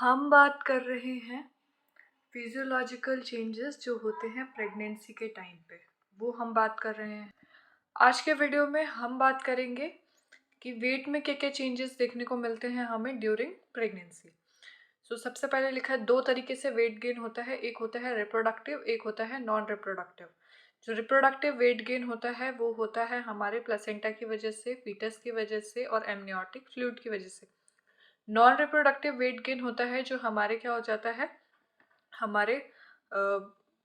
हम बात कर रहे हैं फिजियोलॉजिकल चेंजेस जो होते हैं प्रेगनेंसी के टाइम पे, वो हम बात कर रहे हैं। आज के वीडियो में हम बात करेंगे कि वेट में क्या क्या चेंजेस देखने को मिलते हैं हमें ड्यूरिंग प्रेगनेंसी। सबसे पहले लिखा है दो तरीके से वेट गेन होता है, एक होता है रिप्रोडक्टिव, एक होता है नॉन रिप्रोडक्टिव। जो रिप्रोडक्टिव वेट गेन होता है वो होता है हमारे प्लेसेंटा की वजह से, फीटस की वजह से और एमनियोटिक फ्लूइड की वजह से। नॉन रिप्रोडक्टिव वेट गेन होता है जो हमारे क्या हो जाता है, हमारे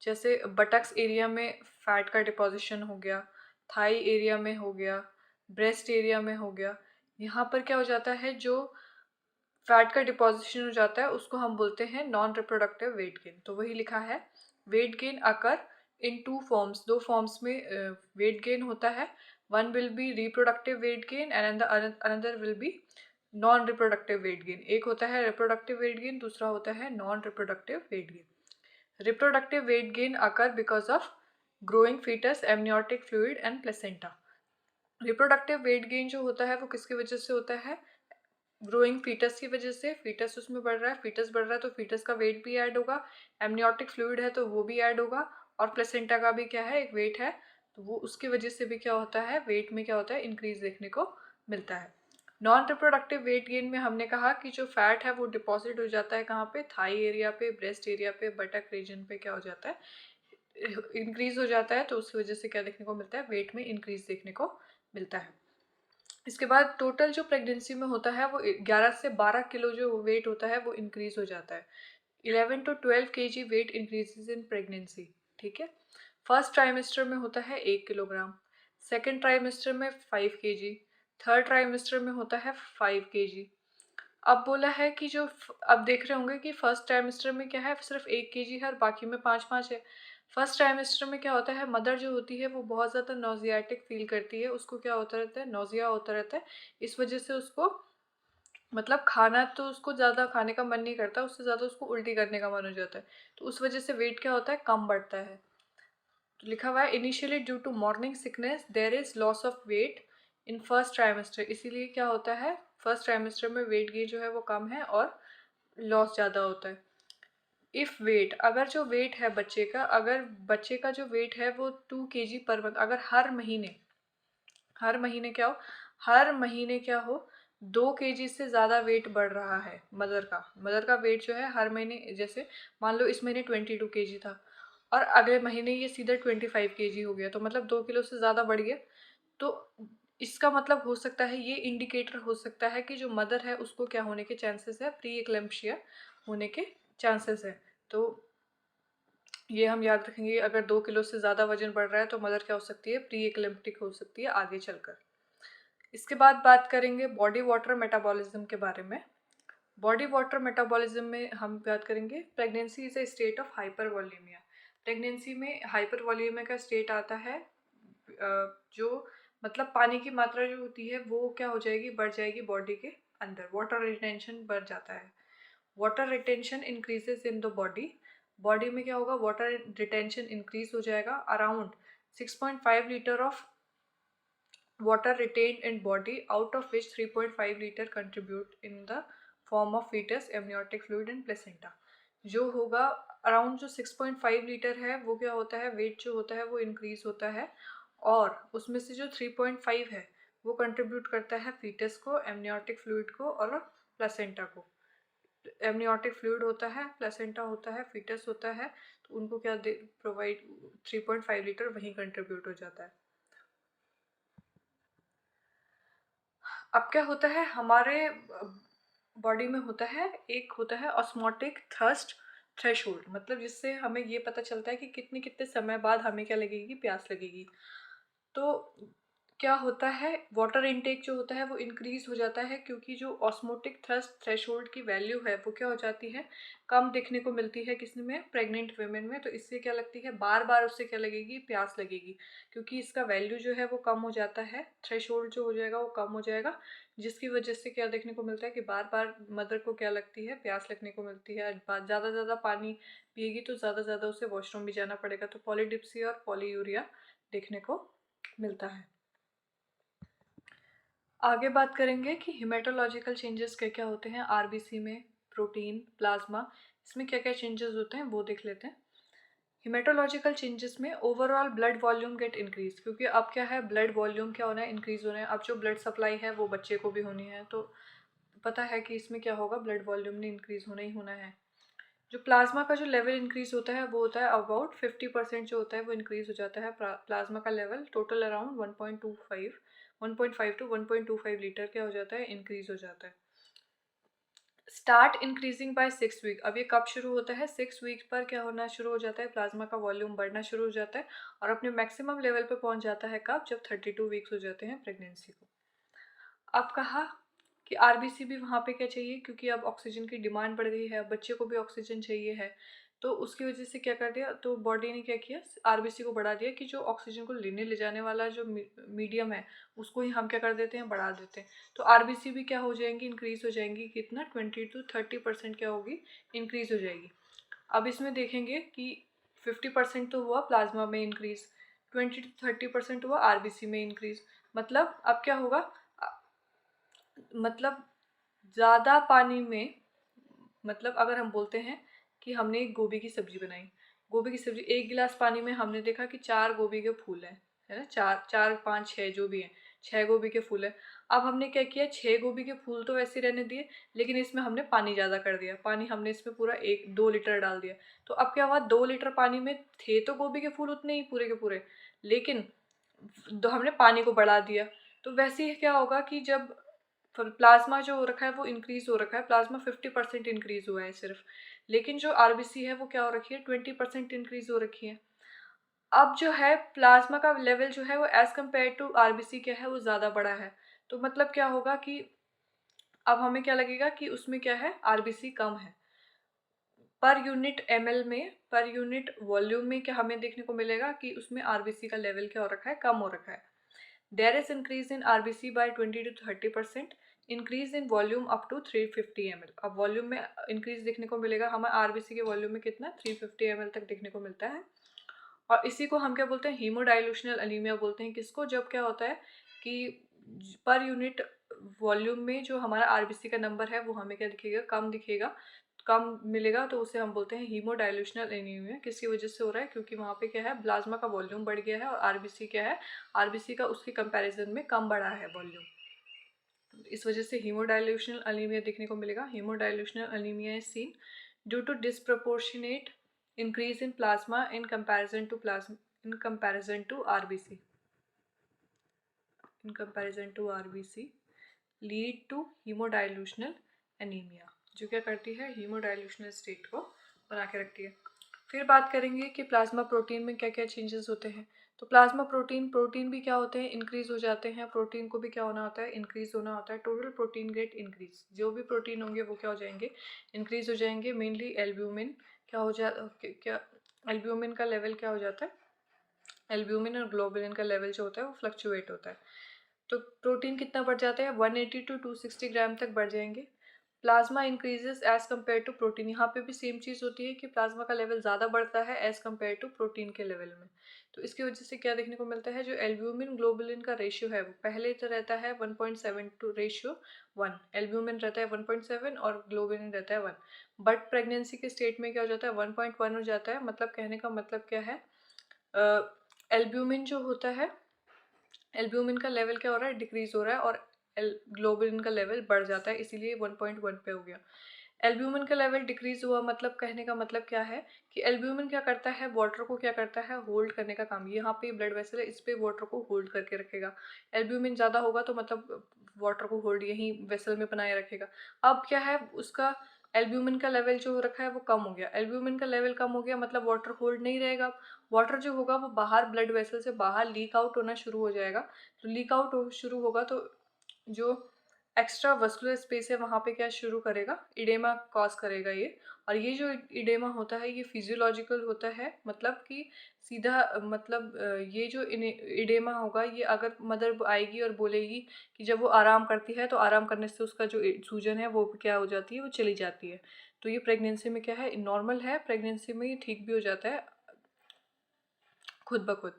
जैसे बटक्स एरिया में फैट का डिपॉजिशन हो गया, थाई एरिया में हो गया, ब्रेस्ट एरिया में हो गया। यहाँ पर क्या हो जाता है, जो फैट का डिपॉजिशन हो जाता है उसको हम बोलते हैं नॉन रिप्रोडक्टिव वेट गेन। तो वही लिखा है weight gain occur in two forms, दो फॉर्म्स में वेट गेन होता है। One will be reproductive weight gain and another will be non reproductive weight gain. एक होता है रिप्रोडक्टिव वेट गेन, दूसरा होता है non reproductive weight gain. Reproductive weight gain occur because of growing foetus, amniotic fluid and placenta. Reproductive weight gain जो होता है वो किसकी वजह से होता है, ग्रोइंग फीटस की वजह से। फीटस उसमें बढ़ रहा है, फीटस बढ़ रहा है तो फीटस का वेट भी ऐड होगा, एमनियोटिक फ्लूइड है तो वो भी ऐड होगा, और प्लेसेंटा का भी क्या है, एक वेट है, तो वो उसकी वजह से भी क्या होता है, वेट में क्या होता है, इंक्रीज देखने को मिलता है। नॉन रिप्रोडक्टिव वेट गेन में हमने कहा कि जो फैट है वो डिपॉजिट हो जाता है कहाँ पे, थाई एरिया पे, ब्रेस्ट एरिया पे, बटक रीजन पे क्या हो जाता है, इंक्रीज हो जाता है। तो उस वजह से क्या देखने को मिलता है, वेट में इंक्रीज देखने को मिलता है। इसके बाद टोटल जो प्रेगनेंसी में होता है वो 11 से 12 किलो जो वेट होता है वो इंक्रीज हो जाता है। 11 to 12 kg weight increases in pregnancy. ठीक है, फर्स्ट ट्राइमेस्टर में होता है 1 किलोग्राम, सेकेंड ट्राइमेस्टर में 5 kg, थर्ड ट्राइमेस्टर में होता है 5 kg। अब बोला है कि जो अब देख रहे होंगे कि फर्स्ट ट्राइमेस्टर में क्या है, सिर्फ 1 kg है और बाकी में 5-5 है। फर्स्ट ट्राइमेस्टर में क्या होता है, मदर जो होती है वो बहुत ज़्यादा नोजियाटिक फील करती है, उसको क्या होता रहता है, नोजिया होता रहता है। इस वजह से उसको मतलब खाना तो उसको ज़्यादा खाने का मन नहीं करता, उससे ज़्यादा उसको उल्टी करने का मन हो जाता है। तो उस वजह से वेट क्या होता है, कम बढ़ता है। तो लिखा हुआ है initially due to morning sickness there is loss of weight in first trimester. इसीलिए क्या होता है, फर्स्ट ट्राइमेस्टर में वेट गेन जो है वो कम है और लॉस ज़्यादा होता है। इफ़ वेट, अगर जो वेट है बच्चे का, अगर बच्चे का जो वेट है वो 2 kg पर मंथ, अगर हर महीने क्या हो, हर महीने क्या हो, 2 kg से ज़्यादा वेट बढ़ रहा है मदर का वेट जो है हर महीने, जैसे मान लो इस महीने 22 kg था और अगले महीने ये सीधा 25 kg हो गया, तो मतलब 2 किलो से ज़्यादा बढ़ गया। तो इसका मतलब हो सकता है, ये इंडिकेटर हो सकता है कि जो मदर है उसको क्या होने के चांसेस है, प्री एक्लेम्पशिया होने के चांसेस है। तो ये हम याद रखेंगे, अगर 2 किलो से ज़्यादा वजन बढ़ रहा है तो मदर क्या हो सकती है, प्री एक्लेम्प्टिक हो सकती है आगे चलकर। इसके बाद बात करेंगे बॉडी वाटर मेटाबॉलिज्म के बारे में। बॉडी वाटर मेटाबॉलिज्म में हम बात करेंगे pregnancy is a state of hypervolaemia. Pregnancy में हाइपर वॉल्यूमिया का स्टेट आता है, जो मतलब पानी की मात्रा जो होती है वो क्या हो जाएगी, बढ़ जाएगी बॉडी के अंदर, वाटर रिटेंशन बढ़ जाता है। Water retention increases in the body, body में क्या होगा, वाटर रिटेंशन इंक्रीज हो जाएगा। Around 6.5 litre of water retained in body, out of which 3.5 liter contribute in the form of fetus, amniotic fluid and placenta। जो होगा around जो 6.5 litre है वो क्या होता है, वेट जो होता है वो इंक्रीज होता है, और उसमें से जो 3.5 है वो कंट्रीब्यूट करता है फीटस को, एमनियोटिक फ्लूइड को और प्लेसेंटा को। एमनियोटिक फ्लूइड होता है, प्लेसेंटा होता है, फीटस होता है, तो उनको क्या प्रोवाइड, 3.5 लीटर वहीं कंट्रीब्यूट हो जाता है। अब क्या होता है, हमारे बॉडी में होता है, एक होता है ऑस्मोटिक थर्स्ट थ्रेशोल्ड, मतलब जिससे हमें ये पता चलता है कि कितने कितने समय बाद हमें क्या लगेगी, प्यास लगेगी। तो क्या होता है, वाटर इनटेक जो होता है वो इंक्रीज हो जाता है, क्योंकि जो ऑस्मोटिक थ्रस्ट थ्रेशोल्ड की वैल्यू है वो क्या हो जाती है, कम देखने को मिलती है किसमें में, प्रेग्नेंट वुमेन में। तो इससे क्या लगती है, बार बार उससे क्या लगेगी, प्यास लगेगी, क्योंकि इसका वैल्यू जो है वो कम हो जाता है, थ्रेशोल्ड जो हो जाएगा वो कम हो जाएगा, जिसकी वजह से क्या देखने को मिलता है कि बार बार मदर को क्या लगती है, प्यास लगने को मिलती है। ज़्यादा ज़्यादा पानी पिएगी तो ज़्यादा ज़्यादा उसे वॉशरूम भी जाना पड़ेगा, तो पॉलीडिप्सी और पॉलीयूरिया देखने को मिलता है। आगे बात करेंगे कि हिमेटोलॉजिकल चेंजेस क्या क्या होते हैं आरबीसी में, प्रोटीन, प्लाज्मा, इसमें क्या क्या चेंजेस होते हैं वो देख लेते हैं। हिमेटोलॉजिकल चेंजेस में overall blood volume gate increase, क्योंकि अब क्या है, ब्लड वॉल्यूम क्या होना है, इंक्रीज होना है। अब जो ब्लड सप्लाई है वो बच्चे को भी होनी है, तो पता है कि इसमें क्या होगा, ब्लड वॉल्यूम ने इंक्रीज होना ही होना है। जो प्लाज्मा का जो लेवल इंक्रीज होता है वो होता है अबाउट 50% जो होता है वो इंक्रीज हो जाता है प्लाज्मा का level, total around 1.5 to 1.25 litre क्या हो जाता है, इंक्रीज हो जाता है। स्टार्ट इंक्रीजिंग बाय 6 वीक, अब ये कब शुरू होता है, 6 वीक पर क्या होना शुरू हो जाता है, प्लाज्मा का वॉल्यूम बढ़ना शुरू हो जाता है और अपने मैक्सिमम लेवल पे पहुंच जाता है कब, जब 32 वीक्स हो जाते हैं प्रेगनेंसी को। अब कहा कि आरबीसी भी वहाँ पे क्या चाहिए, क्योंकि अब ऑक्सीजन की डिमांड बढ़ गई है, बच्चे को भी ऑक्सीजन चाहिए है, तो उसकी वजह से क्या कर दिया, तो बॉडी ने क्या किया, आरबीसी को बढ़ा दिया कि जो ऑक्सीजन को लेने ले जाने वाला जो मीडियम है उसको ही हम क्या कर देते हैं, बढ़ा देते हैं। तो आरबीसी भी क्या हो जाएंगी, इंक्रीज हो जाएंगी, कितना 20 to 30% क्या होगी, इंक्रीज हो जाएगी। अब इसमें देखेंगे कि 50% तो हुआ प्लाज्मा में इंक्रीज, 20 to 30% हुआ आरबीसी में इंक्रीज। मतलब अब क्या होगा, मतलब ज़्यादा पानी में, मतलब अगर हम बोलते हैं कि हमने एक गोभी की सब्जी बनाई, गोभी की सब्जी, 1 गिलास पानी में हमने देखा कि 4 गोभी के फूल हैं, है ना, 4 4 5 6 जो भी हैं, 6 गोभी के फूल हैं। अब हमने क्या किया, 6 गोभी के फूल तो वैसे रहने दिए, लेकिन इसमें हमने पानी ज़्यादा कर दिया, पानी हमने इसमें पूरा 1 2 लीटर डाल दिया। तो अब क्या हुआ, 2 लीटर पानी में थे तो गोभी के फूल उतने ही पूरे के पूरे, लेकिन हमने पानी को बढ़ा दिया। तो वैसे ही क्या होगा कि जब प्लाज्मा जो हो रखा है वो इंक्रीज हो रखा है, प्लाज्मा 50% इंक्रीज हुआ है सिर्फ, लेकिन जो आरबीसी है वो क्या हो रखी है, 20% इंक्रीज हो रखी है। अब जो है प्लाज्मा का लेवल जो है वो एज कम्पेयर टू आरबीसी क्या है, वो ज़्यादा बड़ा है। तो मतलब क्या होगा कि अब हमें क्या लगेगा कि उसमें क्या है, आरबीसी कम है। पर यूनिट एमएल में, पर यूनिट वॉल्यूम में क्या हमें देखने को मिलेगा कि उसमें आरबीसी का लेवल क्या हो रखा है, कम हो रखा है। There is increase in RBC by 20 to 30%, increase in volume up to 350 ml। अब वॉल्यूम में इंक्रीज देखने को मिलेगा, हमें आरबीसी के वॉल्यूम में कितना, 350 ml तक देखने को मिलता है। और इसी को हम क्या बोलते हैं, हीमोडाइल्यूशनल अनीमिया बोलते हैं। किसको, जब क्या होता है कि पर यूनिट वॉल्यूम में जो हमारा आरबीसी का नंबर है वो हमें क्या दिखेगा, कम दिखेगा, कम मिलेगा, तो उसे हम बोलते हैं हीमोडाइल्यूशनल एनीमिया। किसकी वजह से हो रहा है, क्योंकि वहाँ पे क्या है, प्लाज्मा का वॉल्यूम बढ़ गया है और आरबीसी क्या है, आरबीसी का उसके कंपैरिजन में कम बढ़ा है वॉल्यूम, इस वजह से हीमोडाइल्यूशनल अनीमिया देखने को मिलेगा। Haemodilutional anaemia is seen due to disproportionate increase in plasma in comparison to RBC, in comparison to RBC lead to haemodilutional anaemia, जो क्या करती है, हीमोडाइल्यूशनल स्टेट को बना के रखती है। फिर बात करेंगे कि प्लाज्मा प्रोटीन में क्या क्या चेंजेस होते हैं। तो प्लाज्मा प्रोटीन भी क्या होते हैं, इंक्रीज हो जाते हैं, प्रोटीन को भी क्या होना होता है, इंक्रीज होना होता है। टोटल प्रोटीन गेट इंक्रीज, जो भी प्रोटीन होंगे वो क्या हो जाएंगे, इंक्रीज हो जाएंगे। मेनली एल्ब्यूमिन क्या हो जा क्या एल्ब्यूमिन का लेवल क्या हो जाता है, एल्ब्यूमिन और ग्लोबुलिन का लेवल जो होता है वो फ्लक्चुएट होता है। तो प्रोटीन कितना बढ़ जाता है, 180 to 260 ग्राम तक बढ़ जाएंगे। Plasma increases as compared to protein, यहाँ पे भी सेम चीज़ होती है कि प्लाज्मा का लेवल ज़्यादा बढ़ता है एज कम्पेयर टू प्रोटीन के लेवल में। तो इसकी वजह से क्या देखने को मिलता है, जो एल्ब्यूमिन ग्लोबुलिन का रेशियो है वो पहले तो रहता है 1.7 टू रेशियो 1, एल्ब्यूमिन रहता है 1.7 और ग्लोबुलिन रहता है 1, बट प्रेगनेंसी के स्टेट में क्या हो जाता है, 1.1 हो जाता है। मतलब कहने का मतलब क्या है, एल्ब्यूमिन जो होता है, एल्ब्यूमिन का लेवल क्या हो रहा है, डिक्रीज हो रहा है, और ग्लोबुलिन का लेवल बढ़ जाता है, इसीलिए 1.1 पे हो गया। एल्ब्यूमिन का लेवल डिक्रीज हुआ, मतलब कहने का मतलब क्या है कि एल्ब्यूमिन क्या करता है, वाटर को क्या करता है, होल्ड करने का काम। यहाँ पे ब्लड वेसल है, इस पे वाटर को होल्ड करके रखेगा। एल्ब्यूमिन ज़्यादा होगा तो मतलब वाटर को होल्ड यहीं वेसल में बनाए रखेगा। अब क्या है, उसका एल्ब्यूमिन का लेवल जो हो रखा है वो कम हो गया, एल्ब्यूमिन का लेवल कम हो गया, मतलब वाटर होल्ड नहीं रहेगा। वाटर जो होगा वो बाहर ब्लड वेसल से बाहर लीक आउट होना शुरू हो जाएगा। तो लीक आउट शुरू होगा तो जो एक्स्ट्रा वस्कुलर स्पेस है वहाँ पे क्या शुरू करेगा, इडेमा कॉज करेगा ये। और ये जो इडेमा होता है ये फिजियोलॉजिकल होता है, मतलब कि सीधा मतलब ये जो इडेमा होगा, ये अगर मदर आएगी और बोलेगी कि जब वो आराम करती है तो आराम करने से उसका जो सूजन है वो क्या हो जाती है, वो चली जाती है। तो ये प्रेगनेंसी में क्या है, नॉर्मल है, प्रेगनेंसी में ये ठीक भी हो जाता है खुद ब खुद।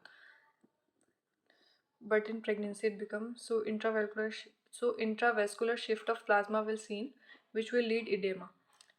But in pregnancy it becomes so intravascular shift of plasma will seen, which will lead edema।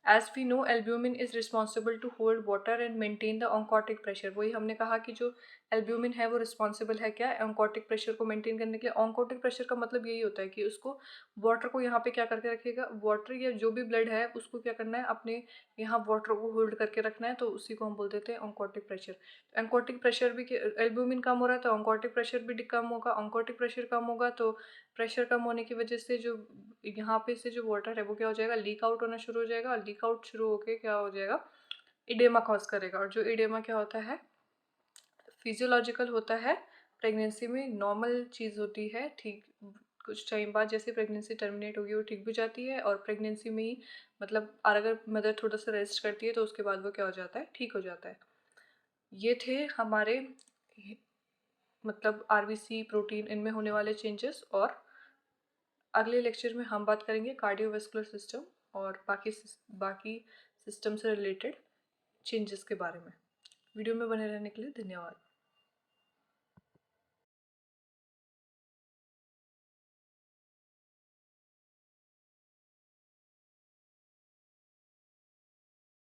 As we know albumin is responsible to hold water and maintain the oncotic pressure. वही हमने कहा कि जो एल्ब्यूमिन है वो responsible है क्या, oncotic pressure को मेंटेन करने के लिए। ऑन्कोटिक प्रेशर का मतलब यही होता है कि उसको वाटर को यहाँ पे क्या करके रखेगा, वाटर या जो भी ब्लड है उसको क्या करना है, अपने यहाँ वाटर को होल्ड करके रखना है, तो उसी को हम बोल देते हैं ऑन्कोटिक प्रेशर। ऑन्कोटिक प्रेशर भी, एल्ब्यूमिन कम हो रहा है तो ऑन्कोटिक प्रेशर भी कम होगा। ऑन्कोटिक प्रेशर कम होगा तो प्रेशर कम होने की वजह से जो यहाँ पे से जो वाटर है वो क्या हो जाएगा, लीक आउट होना शुरू हो जाएगा। और लीक आउट शुरू होके क्या हो जाएगा, इडेमा कॉज करेगा। और जो इडेमा क्या होता है, फिजियोलॉजिकल होता है, प्रेगनेंसी में नॉर्मल चीज़ होती है। ठीक कुछ टाइम बाद जैसे प्रेगनेंसी टर्मिनेट होगी वो ठीक भी जाती है, और प्रेगनेंसी में ही मतलब अगर मदर थोड़ा सा रेस्ट करती है तो उसके बाद वो क्या हो जाता है, ठीक हो जाता है। ये थे हमारे मतलब आरबीसी, प्रोटीन, इनमें होने वाले चेंजेस। और अगले लेक्चर में हम बात करेंगे कार्डियोवास्कुलर सिस्टम और बाकी सिस्टम से रिलेटेड चेंजेस के बारे में। वीडियो में बने रहने के लिए धन्यवाद।